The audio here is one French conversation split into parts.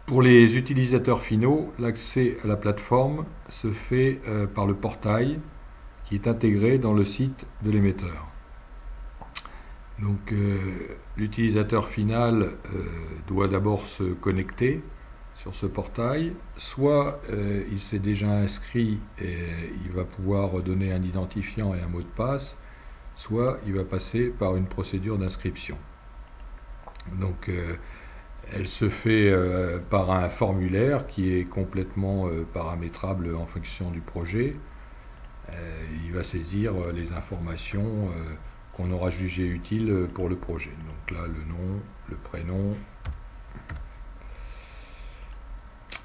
Pour les utilisateurs finaux, l'accès à la plateforme se fait par le portail qui est intégré dans le site de l'émetteur. Donc l'utilisateur final doit d'abord se connecter sur ce portail, soit il s'est déjà inscrit et il va pouvoir donner un identifiant et un mot de passe, soit il va passer par une procédure d'inscription. Donc elle se fait par un formulaire qui est complètement paramétrable en fonction du projet. Il va saisir les informations qu'on aura jugées utiles pour le projet. Donc là, le nom, le prénom,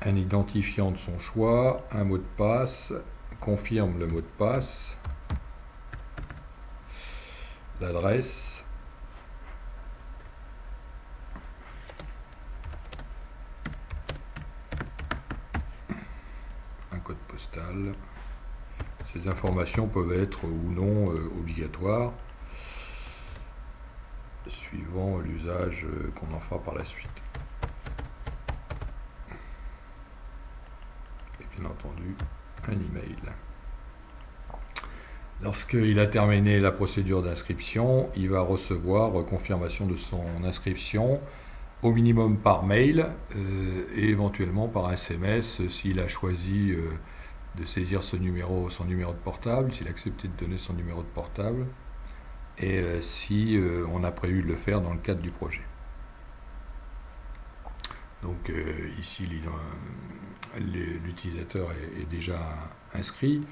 un identifiant de son choix, un mot de passe, confirme le mot de passe, l'adresse, un code postal. Ces informations peuvent être ou non obligatoires, suivant l'usage qu'on en fera par la suite. Et bien entendu, un email. Lorsqu'il a terminé la procédure d'inscription, il va recevoir confirmation de son inscription, au minimum par mail et éventuellement par SMS s'il a choisi de saisir son numéro de portable, s'il a accepté de donner son numéro de portable, et si on a prévu de le faire dans le cadre du projet. Donc ici, l'utilisateur est déjà inscrit.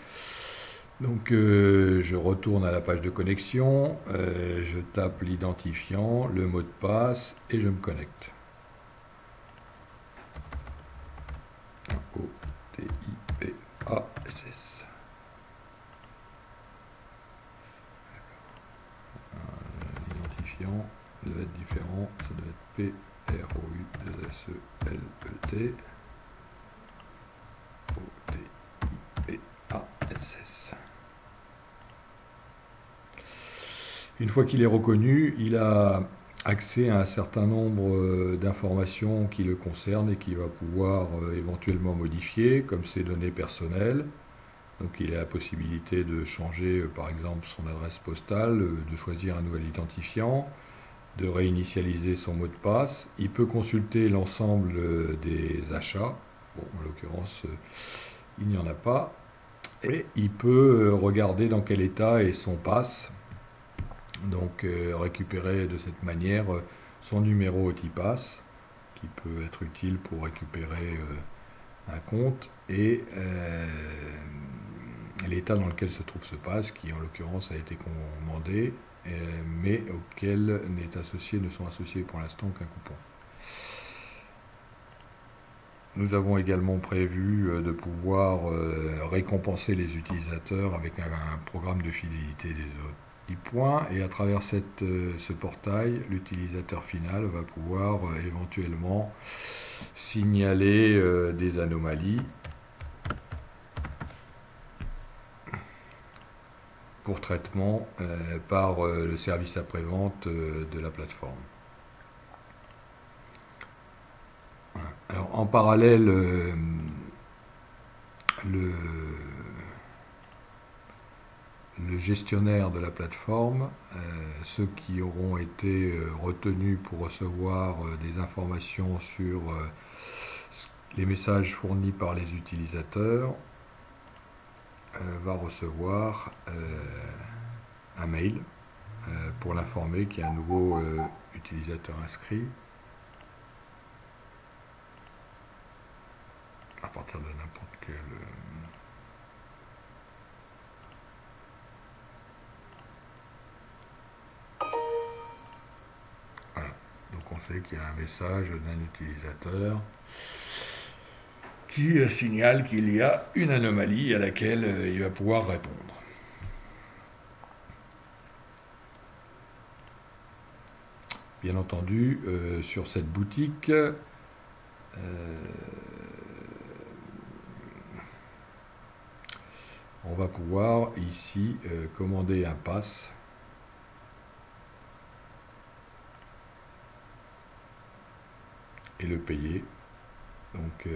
Donc je retourne à la page de connexion, je tape l'identifiant, le mot de passe, et je me connecte. O-T-I-P-A-S-S. L'identifiant doit être différent, ça doit être P-R-O-U-S-E-L-E-T. O-T-I-P-A-S-S. Une fois qu'il est reconnu, il a accès à un certain nombre d'informations qui le concernent et qu'il va pouvoir éventuellement modifier, comme ses données personnelles. Donc il a la possibilité de changer par exemple son adresse postale, de choisir un nouvel identifiant, de réinitialiser son mot de passe. Il peut consulter l'ensemble des achats. Bon, en l'occurrence, il n'y en a pas. Et il peut regarder dans quel état est son pass. Donc récupérer de cette manière son numéro OTIPAS, qui peut être utile pour récupérer un compte, et l'état dans lequel se trouve ce pass, qui en l'occurrence a été commandé, mais auquel ne sont associés pour l'instant qu'un coupon. Nous avons également prévu de pouvoir récompenser les utilisateurs avec un programme de fidélité des points, et à travers ce portail, l'utilisateur final va pouvoir éventuellement signaler des anomalies pour traitement par le service après-vente de la plateforme. Alors, en parallèle, le gestionnaire de la plateforme, ceux qui auront été retenus pour recevoir des informations sur les messages fournis par les utilisateurs, va recevoir un mail pour l'informer qu'il y a un nouveau utilisateur inscrit à partir de n'importe quel... On sait qu'il y a un message d'un utilisateur qui signale qu'il y a une anomalie à laquelle il va pouvoir répondre. Bien entendu, sur cette boutique, on va pouvoir ici commander un pass et le payer Donc,